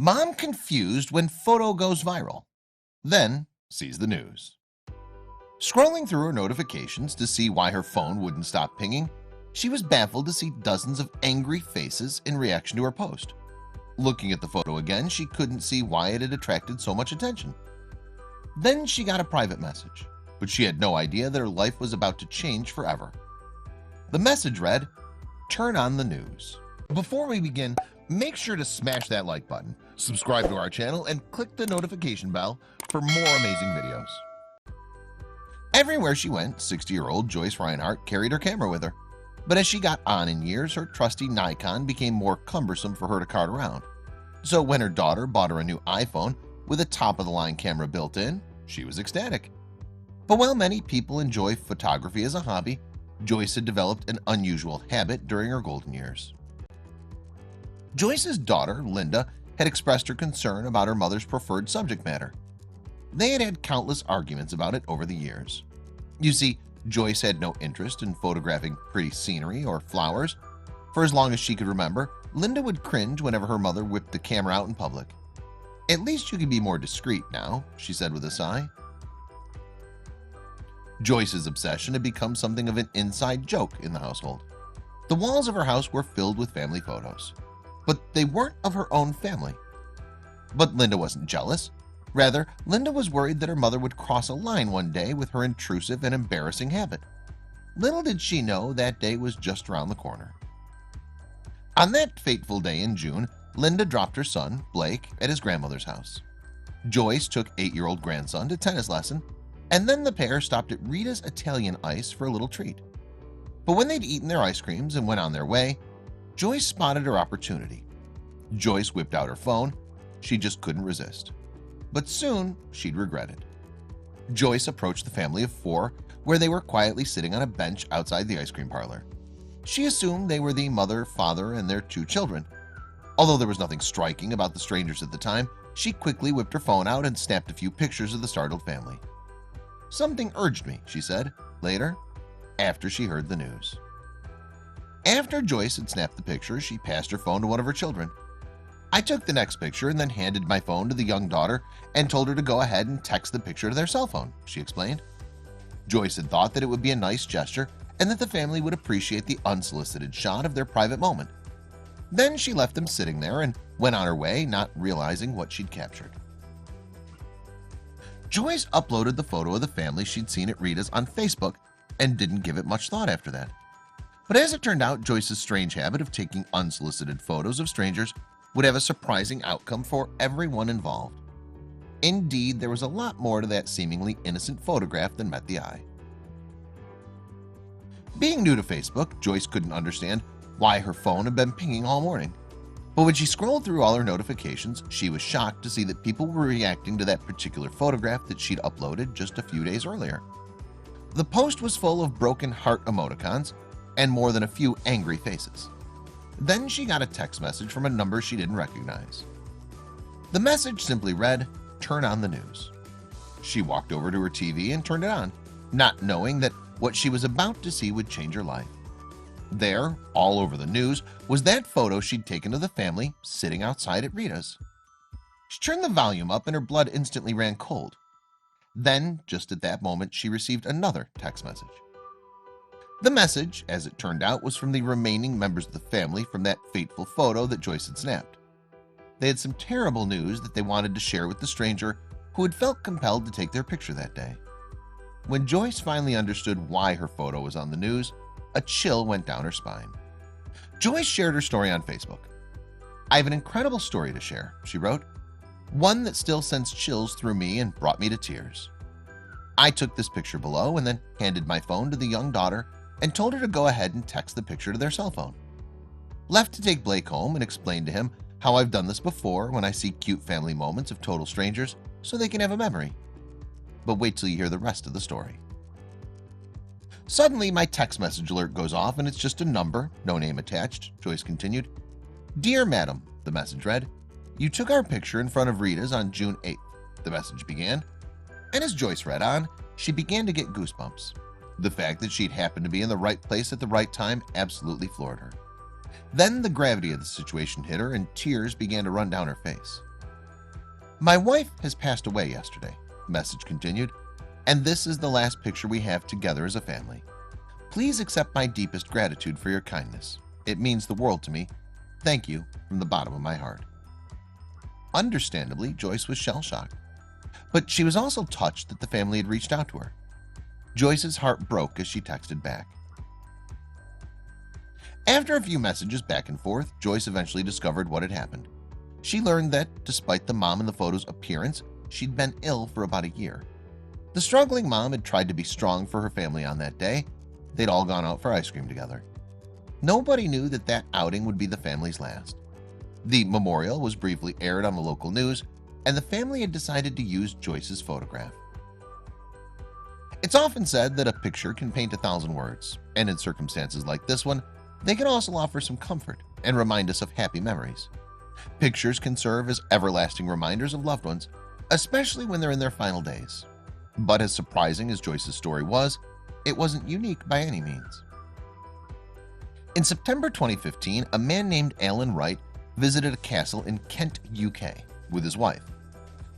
Mom confused when photo goes viral, then sees the news. Scrolling through her notifications to see why her phone wouldn't stop pinging, she was baffled to see dozens of angry faces in reaction to her post. Looking at the photo again, she couldn't see why it had attracted so much attention. Then she got a private message, but she had no idea that her life was about to change forever. The message read, "Turn on the news." Before we begin, make sure to smash that like button, subscribe to our channel, and click the notification bell for more amazing videos. Everywhere she went, 60-year-old Joyce Reinhardt carried her camera with her. But as she got on in years, her trusty Nikon became more cumbersome for her to cart around. So when her daughter bought her a new iPhone with a top-of-the-line camera built in, she was ecstatic. But while many people enjoy photography as a hobby, Joyce had developed an unusual habit during her golden years. Joyce's daughter, Linda, had expressed her concern about her mother's preferred subject matter. They had had countless arguments about it over the years. You see, Joyce had no interest in photographing pretty scenery or flowers. For as long as she could remember, Linda would cringe whenever her mother whipped the camera out in public. "At least you can be more discreet now," she said with a sigh. Joyce's obsession had become something of an inside joke in the household. The walls of her house were filled with family photos, but they weren't of her own family. But Linda wasn't jealous. Rather, Linda was worried that her mother would cross a line one day with her intrusive and embarrassing habit. Little did she know that day was just around the corner. On that fateful day in June, Linda dropped her son, Blake, at his grandmother's house. Joyce took 8-year-old grandson to tennis lesson, and then the pair stopped at Rita's Italian Ice for a little treat. But when they'd eaten their ice creams and went on their way, Joyce spotted her opportunity. Joyce whipped out her phone. She just couldn't resist. But soon she'd regret it. Joyce approached the family of 4, where they were quietly sitting on a bench outside the ice cream parlor. She assumed they were the mother, father, and their 2 children. Although there was nothing striking about the strangers at the time, she quickly whipped her phone out and snapped a few pictures of the startled family. "Something urged me," she said, later, after she heard the news. After Joyce had snapped the picture, she passed her phone to one of her children. "I took the next picture and then handed my phone to the young daughter and told her to go ahead and text the picture to their cell phone," she explained. Joyce had thought that it would be a nice gesture and that the family would appreciate the unsolicited shot of their private moment. Then she left them sitting there and went on her way, not realizing what she'd captured. Joyce uploaded the photo of the family she'd seen at Rita's on Facebook and didn't give it much thought after that. But as it turned out, Joyce's strange habit of taking unsolicited photos of strangers would have a surprising outcome for everyone involved. Indeed, there was a lot more to that seemingly innocent photograph than met the eye. Being new to Facebook, Joyce couldn't understand why her phone had been pinging all morning. But when she scrolled through all her notifications, she was shocked to see that people were reacting to that particular photograph that she'd uploaded just a few days earlier. The post was full of broken heart emoticons and more than a few angry faces. Then she got a text message from a number she didn't recognize. The message simply read, "Turn on the news." She walked over to her TV and turned it on, not knowing that what she was about to see would change her life. There, all over the news, was that photo she'd taken of the family sitting outside at Rita's. She turned the volume up and her blood instantly ran cold. Then, just at that moment, she received another text message. The message, as it turned out, was from the remaining members of the family from that fateful photo that Joyce had snapped. They had some terrible news that they wanted to share with the stranger who had felt compelled to take their picture that day. When Joyce finally understood why her photo was on the news, a chill went down her spine. Joyce shared her story on Facebook. "I have an incredible story to share," she wrote, "one that still sends chills through me and brought me to tears. I took this picture below and then handed my phone to the young daughter and told her to go ahead and text the picture to their cell phone. Left to take Blake home and explain to him how I've done this before when I see cute family moments of total strangers so they can have a memory. But wait till you hear the rest of the story." Suddenly, my text message alert goes off and it's just a number, no name attached, Joyce continued. "Dear Madam," the message read, "you took our picture in front of Rita's on June 8th, the message began. And as Joyce read on, she began to get goosebumps. The fact that she'd happened to be in the right place at the right time absolutely floored her. Then the gravity of the situation hit her and tears began to run down her face. My wife has passed away yesterday, the message continued, and this is the last picture we have together as a family. Please accept my deepest gratitude for your kindness. It means the world to me. Thank you from the bottom of my heart. Understandably, Joyce was shell-shocked, but she was also touched that the family had reached out to her. Joyce's heart broke as she texted back. After a few messages back and forth, Joyce eventually discovered what had happened. She learned that, despite the mom in the photo's appearance, she'd been ill for about a year. The struggling mom had tried to be strong for her family on that day. They'd all gone out for ice cream together. Nobody knew that that outing would be the family's last. The memorial was briefly aired on the local news, and the family had decided to use Joyce's photograph. It's often said that a picture can paint 1,000 words, and in circumstances like this one, they can also offer some comfort and remind us of happy memories. Pictures can serve as everlasting reminders of loved ones, especially when they're in their final days. But as surprising as Joyce's story was, it wasn't unique by any means. In September 2015, a man named Alan Wright visited a castle in Kent, UK with his wife.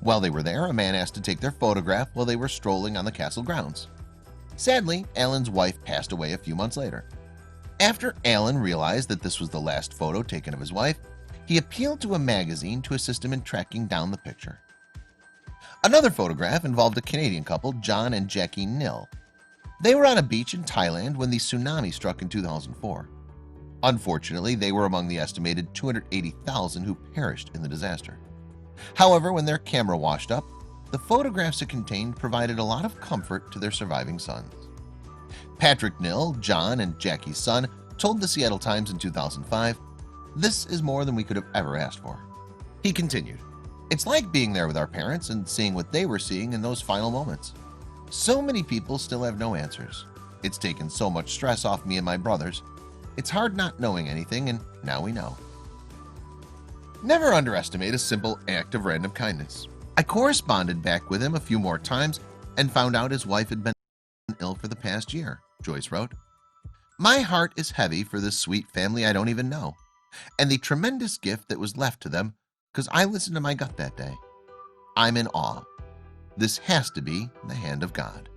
While they were there, a man asked to take their photograph while they were strolling on the castle grounds. Sadly, Alan's wife passed away a few months later. After Alan realized that this was the last photo taken of his wife, he appealed to a magazine to assist him in tracking down the picture. Another photograph involved a Canadian couple, John and Jackie Nill. They were on a beach in Thailand when the tsunami struck in 2004. Unfortunately, they were among the estimated 280,000 who perished in the disaster. However, when their camera washed up, the photographs it contained provided a lot of comfort to their surviving sons. Patrick Nill, John and Jackie's son, told the Seattle Times in 2005, "This is more than we could have ever asked for." He continued, "It's like being there with our parents and seeing what they were seeing in those final moments. So many people still have no answers. It's taken so much stress off me and my brothers. It's hard not knowing anything, and now we know." Never underestimate a simple act of random kindness. I corresponded back with him a few more times and found out his wife had been ill for the past year, Joyce wrote. My heart is heavy for this sweet family I don't even know, and the tremendous gift that was left to them because I listened to my gut that day. I'm in awe. This has to be the hand of God.